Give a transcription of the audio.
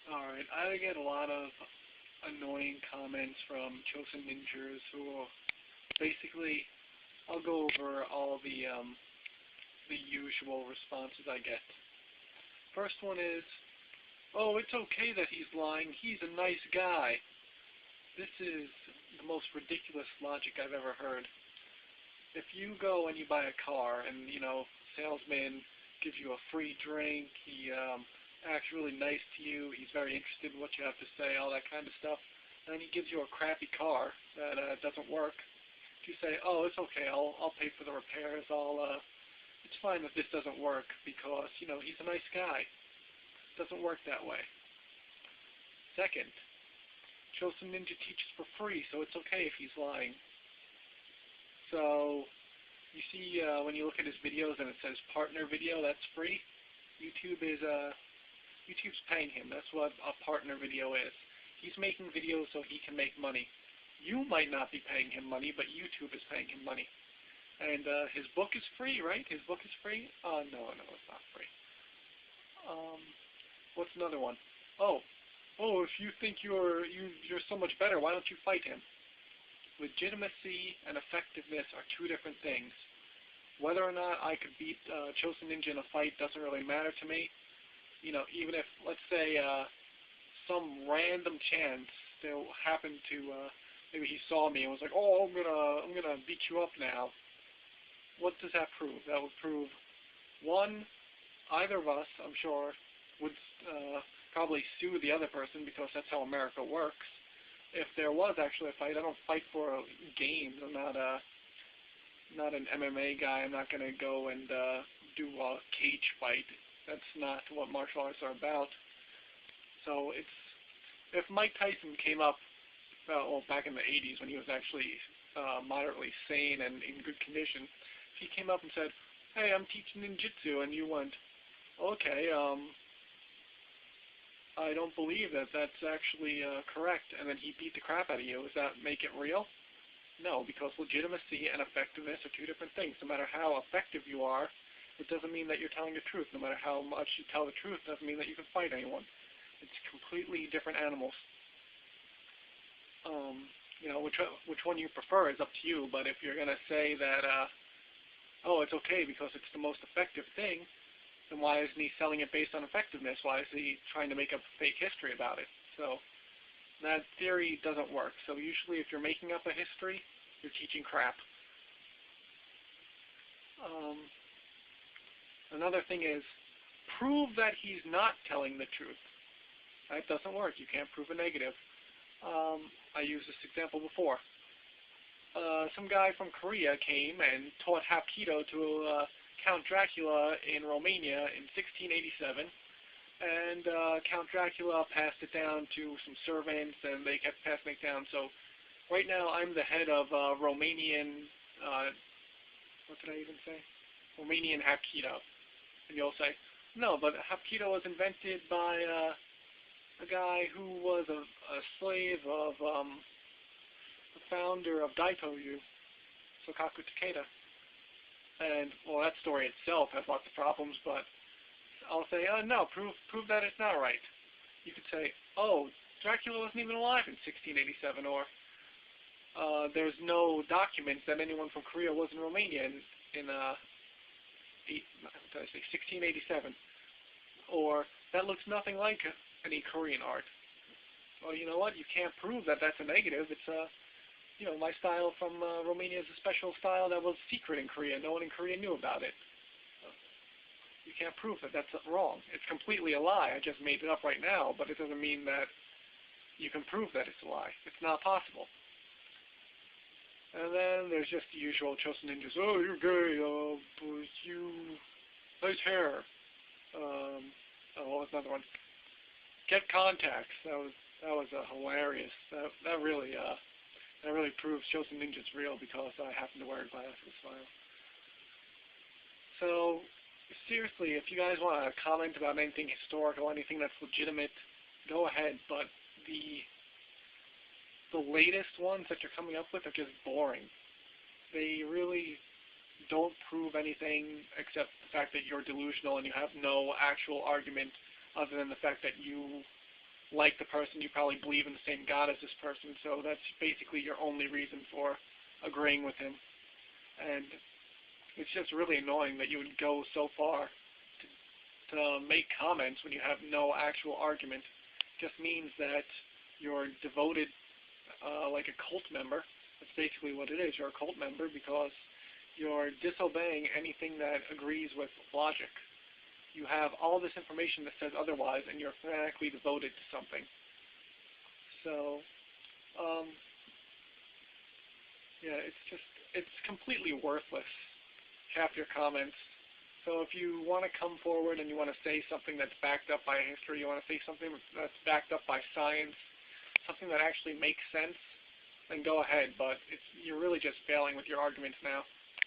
Alright, I get a lot of annoying comments from chosen ninjas who basically, I'll go over all the usual responses I get. First one is, oh, it's okay that he's lying, he's a nice guy. This is the most ridiculous logic I've ever heard. If you go and you buy a car and, salesman gives you a free drink, he acts really nice to you, he's very interested in what you have to say, all that kind of stuff, and then he gives you a crappy car that doesn't work, you say, oh, it's okay, I'll pay for the repairs, it's fine if this doesn't work because, he's a nice guy. It doesn't work that way. Second, Chosen Ninja teaches for free, so it's okay if he's lying. So, you see when you look at his videos and it says partner video, that's free. YouTube's paying him. That's what a partner video is. He's making videos so he can make money. You might not be paying him money, but YouTube is paying him money. And his book is free, right? His book is free? No, it's not free. What's another one? Oh, if you think you're so much better, why don't you fight him? Legitimacy and effectiveness are two different things. Whether or not I could beat Chosen Ninja in a fight doesn't really matter to me. Even if, let's say, some random chance there happened to, maybe he saw me and was like, oh, I'm gonna beat you up now. What does that prove? That would prove, one, either of us, I'm sure, would probably sue the other person because that's how America works. If there was actually a fight, I don't fight for games. I'm not an MMA guy. I'm not going to go and do a cage fight. That's not what martial arts are about. So if Mike Tyson came up, back in the 80s when he was actually moderately sane and in good condition, if he came up and said, hey, I'm teaching ninjutsu, and you went, okay, I don't believe that that's actually correct, and then he beat the crap out of you, does that make it real? No, because legitimacy and effectiveness are two different things. No matter how effective you are, it doesn't mean that you're telling the truth. No matter how much you tell the truth, it doesn't mean that you can fight anyone. It's completely different animals. Which one you prefer is up to you, but if you're going to say that, oh, it's okay because it's the most effective thing, then why isn't he selling it based on effectiveness? Why is he trying to make up fake history about it? So that theory doesn't work. So usually if you're making up a history, you're teaching crap. Another thing is, prove that he's not telling the truth. That doesn't work. You can't prove a negative. I used this example before. Some guy from Korea came and taught Hapkido to Count Dracula in Romania in 1687, and Count Dracula passed it down to some servants, and they kept passing it down. So right now I'm the head of Romanian, what did I even say? Romanian Hapkido. And you'll say, no, but Hapkido was invented by a guy who was a slave of the founder of Daitoju, Sokaku Takeda. And, well, that story itself has lots of problems, but I'll say, no, prove that it's not right. You could say, oh, Dracula wasn't even alive in 1687, or there's no documents that anyone from Korea was in Romania in 1687. Or, that looks nothing like any Korean art. Well, you know what? You can't prove that that's a negative. It's my style from Romania is a special style that was secret in Korea. No one in Korea knew about it. You can't prove that that's wrong. It's completely a lie. I just made it up right now, but it doesn't mean that you can prove that it's a lie. It's not possible. And then there's just the usual Chosen Ninjas. Oh, you're gay. Nice hair. What was another one? Get contacts. That was hilarious. That really proves Chosen Ninja's real because I happen to wear glasses. So seriously, if you guys want to comment about anything historical, anything that's legitimate, go ahead. But the latest ones that you're coming up with are just boring. They really don't prove anything except the fact that you're delusional and you have no actual argument other than the fact that you like the person, you probably believe in the same God as this person, so that's basically your only reason for agreeing with him. And it's just really annoying that you would go so far to make comments when you have no actual argument. It just means that you're devoted, like a cult member. That's basically what it is. You're a cult member because you're disobeying anything that agrees with logic. You have all this information that says otherwise, and you're fanatically devoted to something. So, yeah, it's completely worthless, half your comments. So if you want to come forward and you want to say something that's backed up by history, you want to say something that's backed up by science, something that actually makes sense, then go ahead. But you're really just failing with your arguments now.